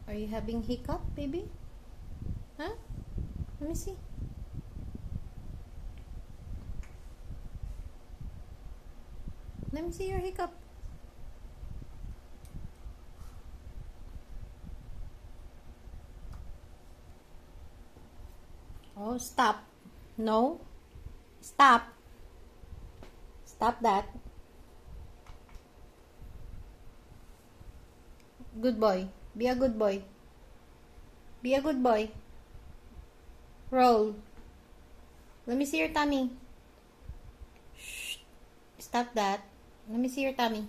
Are you having hiccup, baby? Huh? Let me see. Let me see your hiccup. Oh, stop. No. Stop. Stop that. Good boy. Be a good boy. Be a good boy. Roll. Let me see your tummy. Shh. Stop that. Let me see your tummy.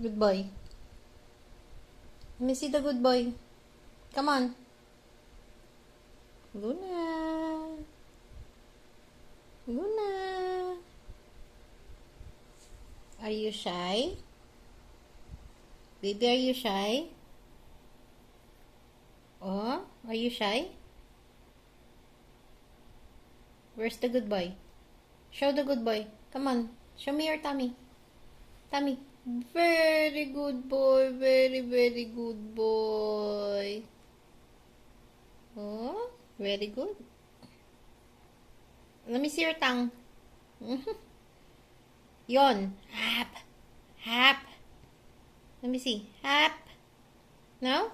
Good boy. Let me see the good boy. Come on. Luna. Luna. Are you shy? Baby, are you shy? Oh, are you shy? Where's the good boy? Show the good boy. Come on. Show me your tummy. Tummy. Very good boy. Very, very good boy. Oh, very good. Let me see your tongue. Yon. Hap. Hap. Let me see. Hap. No?